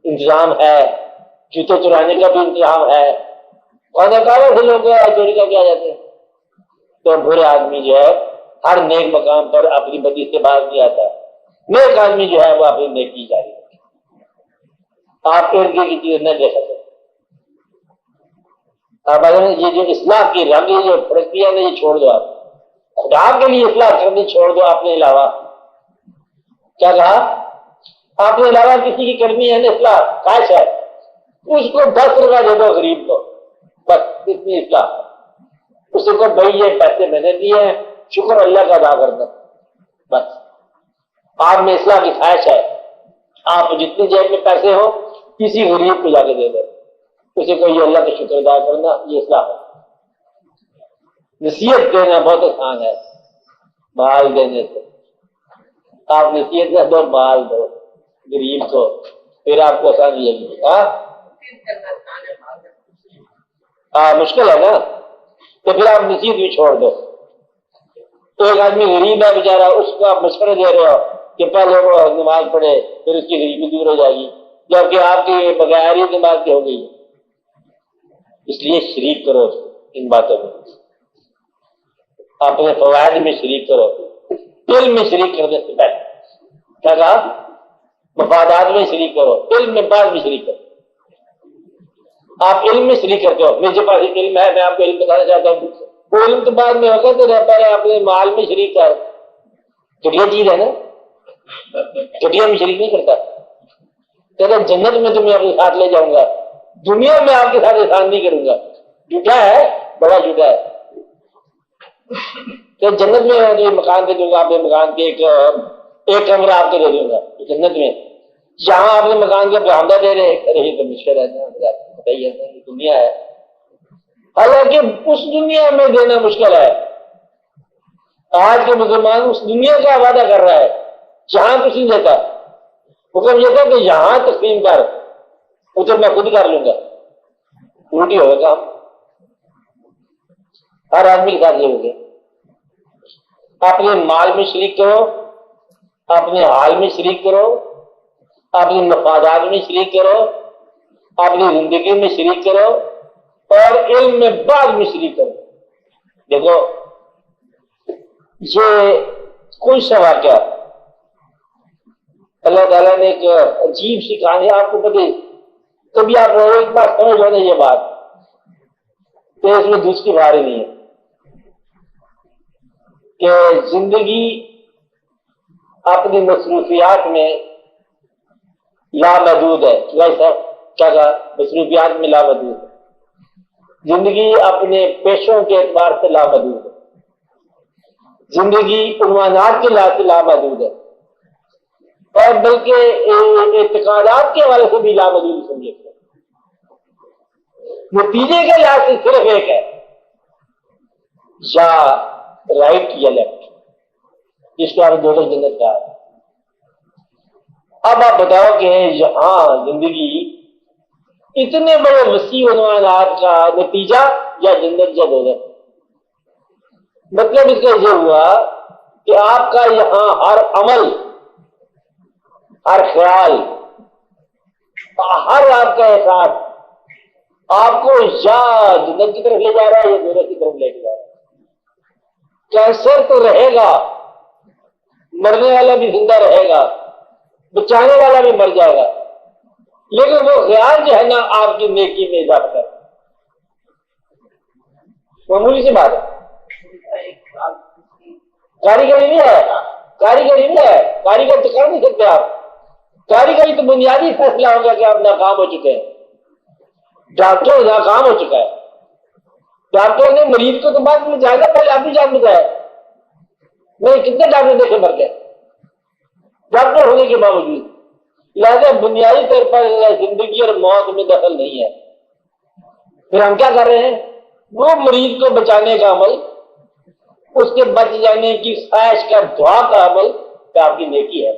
انتظام ہے، جوتے چرانے کا بھی انتظام ہے، کھانا کھانا سے لوگ چوری کر کے آ جاتے ہیں۔ تو برے آدمی جو ہے ہر نیک مقام پر اپنی بدی سے باز نہیں آتا، نیک آدمی جو ہے وہ اپنی نیکی جاری رکھے۔ آپ ارد گرد کی چیز نہ دیکھ سکتے۔ آپ یہ جو اصلاح کی رنگ جو پرکریا ہے یہ چھوڑ دو، آپ خدا کے لیے اصلاح کرنی چھوڑ دو، اپنے علاوہ کیا کہا، اپنے علاوہ کسی کی کرنی ہے نا اصلاح، کاش ہے اس کو 10 روپیہ دے دو غریب کو، بس اتنی اصلاح، اس کو بھائی یہ پیسے میں نے دیے ہیں، شکر اللہ کا ادا کرنا، بس آپ میں اصلاح کی خواہش ہے، آپ جتنی جیب میں پیسے ہو کسی غریب کو جا کے دے دیں، اسے کوئی اللہ کا شکر ادا کرنا، یہ اصلاح ہے۔ نصیحت دینا بہت آسان ہے مال دینے سے، آپ نصیحت نہ دو، مال دو غریب کو، پھر آپ کو آسانی لگے گی۔ ہاں مشکل ہے نا، تو پھر آپ نصیحت بھی چھوڑ دو۔ تو ایک آدمی غریب ہے بیچارہ، اس کو آپ مشورے دے رہے ہو کہ پہلے وہ نماز پڑھے پھر اس کی غریبی دور ہو جائے گی، جبکہ آپ کی بغیر ہی نماز کی ہو گئی ہے۔ اس لیے شریک کرو ان باتوں میں، اپنے فوائد میں شریک کرو، علم میں شریک کرنے سے پہلے کیا کہا، مفادات میں شریک کرو، علم میں بعد میں شریک کرو۔ آپ علم میں شریک کرتے ہو، میرے پاس ایک علم ہے، میں آپ کو علم بتانا چاہتا ہوں، وہ علم تو بعد میں ہوگا تو رہتا ہے اپنے مال میں شریک کر، گھٹیا چیز ہے نا، گھٹیا میں شریک نہیں کرتا، کہتا جنت میں تمہیں اپنے ساتھ لے جاؤں گا، دنیا میں آپ کے ساتھ احسان نہیں کروں گا، جھوٹا ہے، بڑا جھوٹا ہے۔ کہ جنت میں جو مکان دے دوں گا، اپنے مکان کے ایک کمرہ آپ کو دے دوں گا جنت میں، جہاں آپ نے مکان کے برآمدہ دے رہے، ارے تو مشکل ہے نا، بتائیے یہ دنیا ہے، حالانکہ اس دنیا میں دینا مشکل ہے۔ آج کے مسلمان اس دنیا کا وعدہ کر رہا ہے جہاں کچھ نہیں دیتا، حکم یہ تھا کہ یہاں تقسیم کر، ادھر میں خود کر لوں گا، الٹی ہوگا کام، ہر آدمی کے ساتھ یہ ہو گیا۔ اپنے مال میں شریک کرو، اپنے حال میں شریک کرو، اپنے مفادات میں شریک کرو، اپنی زندگی میں شریک کرو، اور علم میں بعد میں شریک کرو۔ دیکھو یہ کوئی سا واقعہ، اللہ تعالیٰ نے ایک عجیب سی کہانی آپ کو پتہ، کبھی آپ ایک بار سمجھ ہونا یہ بات کہ اس میں دوسری باری نہیں ہے کہ زندگی اپنی مصروفیات میں لامحدود ہے۔ ویسا کیا کہا، مصروفیات میں لامحدود ہے، زندگی اپنے پیشوں کے اعتبار سے لامحدود ہے، زندگی عنوانات کے لحاظ سے لامحدود ہے، اور بلکہ اعتقادات کے حوالے سے بھی لامحدود سمجھے۔ نتیجے کے لحاظ سے صرف ایک ہے، یا رائٹ یا لیفٹ، جس کو آپ دونوں جنت کہا۔ اب آپ بتاؤ کہ یہاں زندگی اتنے بڑے وسیع عنوانات کا نتیجہ یا جنت یا دوزخ؟ مطلب اس کا یہ ہوا کہ آپ کا یہاں ہر عمل، ہر خیال، ہر آپ کا احساس آپ کو یا جنت کی طرف لے جا رہا ہے یا دوزخ کی طرف لے کے جا رہا ہے۔ کینسر تو رہے گا، مرنے والا بھی زندہ رہے گا، بچانے والا بھی مر جائے گا، لیکن وہ خیال جو ہے نا آپ کی نیکی میں اضافہ ہے، معمولی سی بات ہے۔ کاریگری نہیں ہے، کاریگری نہیں ہے، کاریگر تو کر نہیں سکتے آپ، کاریگری تو بنیادی فیصلہ ہوگا کہ آپ ناکام ہو چکے ہیں۔ ڈاکٹر ناکام ہو چکا ہے، ڈاکٹر نے مریض کو تو بعد میں جائے گا، پہلے آپ بھی جان بتایا، میں کتنے ڈاکٹر دیکھے مر گئے ڈاکٹر ہونے کے باوجود۔ لہذا بنیادی طور پر زندگی اور موت میں دخل نہیں ہے۔ پھر ہم کیا کر رہے ہیں، وہ مریض کو بچانے کا عمل، اس کے بچ جانے کی خواہش کا دعا کا عمل، کہ آپ کی نیکی ہے۔